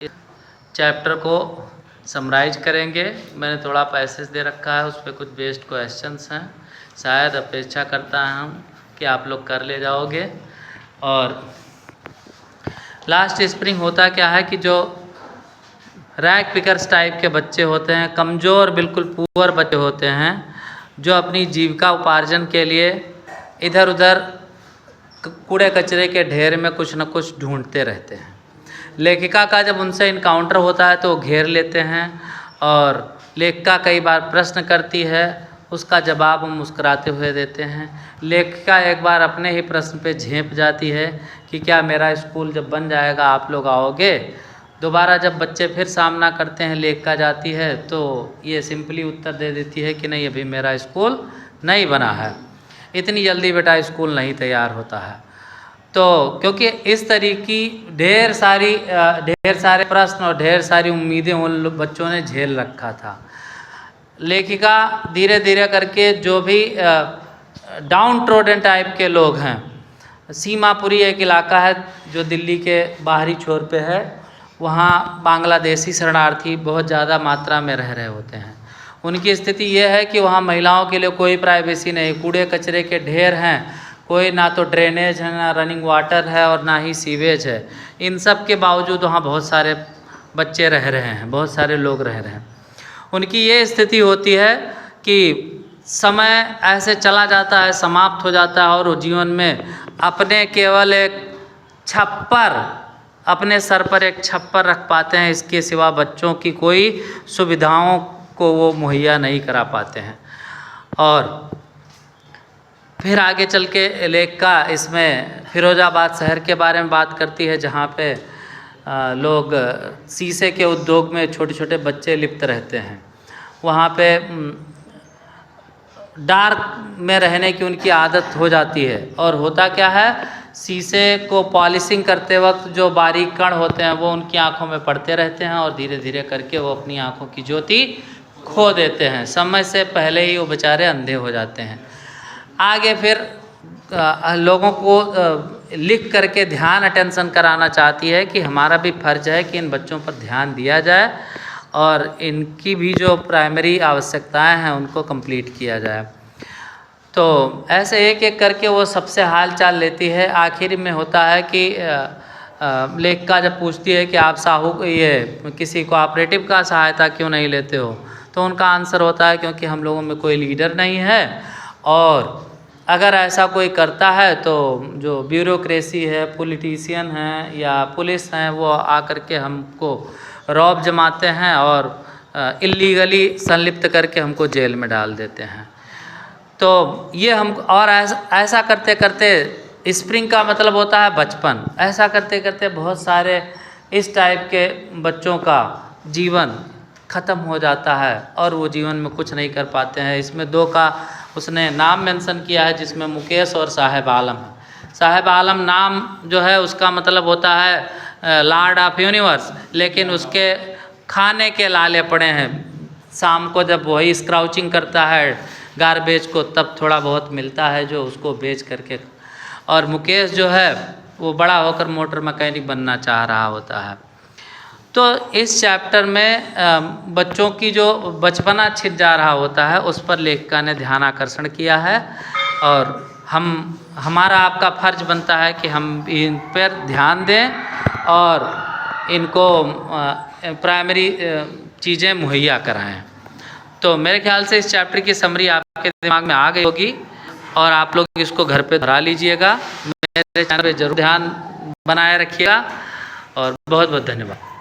इस चैप्टर को समराइज करेंगे। मैंने थोड़ा पैसेज दे रखा है, उस पर कुछ बेस्ड क्वेश्चंस हैं। शायद अपेक्षा करता हूँ कि आप लोग कर ले जाओगे। और लास्ट स्प्रिंग होता क्या है कि जो रैक पिकर्स टाइप के बच्चे होते हैं, कमज़ोर बिल्कुल पुअर बच्चे होते हैं, जो अपनी जीविका उपार्जन के लिए इधर उधर कूड़े कचरे के ढेर में कुछ न कुछ ढूंढते रहते हैं। लेखिका का जब उनसे इनकाउंटर होता है तो वो घेर लेते हैं और लेखिका कई बार प्रश्न करती है, उसका जवाब हम मुस्कुराते हुए देते हैं। लेखिका एक बार अपने ही प्रश्न पे झेंप जाती है कि क्या मेरा स्कूल जब बन जाएगा आप लोग आओगे। दोबारा जब बच्चे फिर सामना करते हैं, लेखिका जाती है तो ये सिंपली उत्तर दे देती है कि नहीं, अभी मेरा स्कूल नहीं बना है, इतनी जल्दी बेटा स्कूल नहीं तैयार होता है। तो क्योंकि इस तरीके की ढेर सारे प्रश्न और ढेर सारी उम्मीदें उन बच्चों ने झेल रखा था। लेखिका धीरे धीरे करके जो भी डाउन ट्रोडन टाइप के लोग हैं, सीमापुरी एक इलाका है जो दिल्ली के बाहरी छोर पे है, वहाँ बांग्लादेशी शरणार्थी बहुत ज़्यादा मात्रा में रह रहे होते हैं। उनकी स्थिति ये है कि वहाँ महिलाओं के लिए कोई प्राइवेसी नहीं, कूड़े कचरे के ढेर हैं, कोई ना तो ड्रेनेज है, ना रनिंग वाटर है और ना ही सीवेज है। इन सब के बावजूद वहाँ बहुत सारे बच्चे रह रहे हैं, बहुत सारे लोग रह रहे हैं। उनकी ये स्थिति होती है कि समय ऐसे चला जाता है, समाप्त हो जाता है और वो जीवन में अपने केवल एक छप्पर, अपने सर पर एक छप्पर रख पाते हैं, इसके सिवा बच्चों की कोई सुविधाओं को वो मुहैया नहीं करा पाते हैं। और फिर आगे चल के लेखिका इसमें फिरोजाबाद शहर के बारे में बात करती है, जहाँ पे लोग शीशे के उद्योग में छोटे छोटे बच्चे लिप्त रहते हैं। वहाँ पे डार्क में रहने की उनकी आदत हो जाती है। और होता क्या है, शीशे को पॉलिशिंग करते वक्त जो बारीक कण होते हैं वो उनकी आंखों में पड़ते रहते हैं और धीरे धीरे करके वो अपनी आंखों की ज्योति खो देते हैं। समय से पहले ही वो बेचारे अंधे हो जाते हैं। आगे फिर लोगों को लिख करके ध्यान अटेंशन कराना चाहती है कि हमारा भी फर्ज है कि इन बच्चों पर ध्यान दिया जाए और इनकी भी जो प्राइमरी आवश्यकताएं हैं उनको कंप्लीट किया जाए। तो ऐसे एक एक करके वो सबसे हाल चाल लेती है। आखिर में होता है कि लेखिका जब पूछती है कि आप ये किसी कोऑपरेटिव का सहायता क्यों नहीं लेते हो, तो उनका आंसर होता है क्योंकि हम लोगों में कोई लीडर नहीं है, और अगर ऐसा कोई करता है तो जो ब्यूरोक्रेसी है, पॉलिटिशियन हैं या पुलिस हैं, वो आकर के हमको रौब जमाते हैं और इल्लीगली संलिप्त करके हमको जेल में डाल देते हैं। तो ये हम और ऐसा करते करते, स्प्रिंग का मतलब होता है बचपन, ऐसा करते करते बहुत सारे इस टाइप के बच्चों का जीवन ख़त्म हो जाता है और वो जीवन में कुछ नहीं कर पाते हैं। इसमें दो का उसने नाम मेंशन किया है, जिसमें मुकेश और साहेब आलम है। साहेब आलम नाम जो है उसका मतलब होता है लॉर्ड ऑफ यूनिवर्स, लेकिन उसके खाने के लाले पड़े हैं। शाम को जब वही स्क्राउचिंग करता है गार्बेज को, तब थोड़ा बहुत मिलता है जो उसको बेच करके। और मुकेश जो है वो बड़ा होकर मोटर मैकेनिक बनना चाह रहा होता है। तो इस चैप्टर में बच्चों की जो बचपना छिप जा रहा होता है उस पर लेखिका ने ध्यान आकर्षण किया है, और हमारा आपका फर्ज बनता है कि हम इन पर ध्यान दें और इनको प्राइमरी चीज़ें मुहैया कराएं। तो मेरे ख्याल से इस चैप्टर की समरी आपके दिमाग में आ गई होगी और आप लोग इसको घर पे दोहरा लीजिएगा। मेरे चैनल पे जरूर ध्यान बनाए रखिएगा और बहुत बहुत धन्यवाद।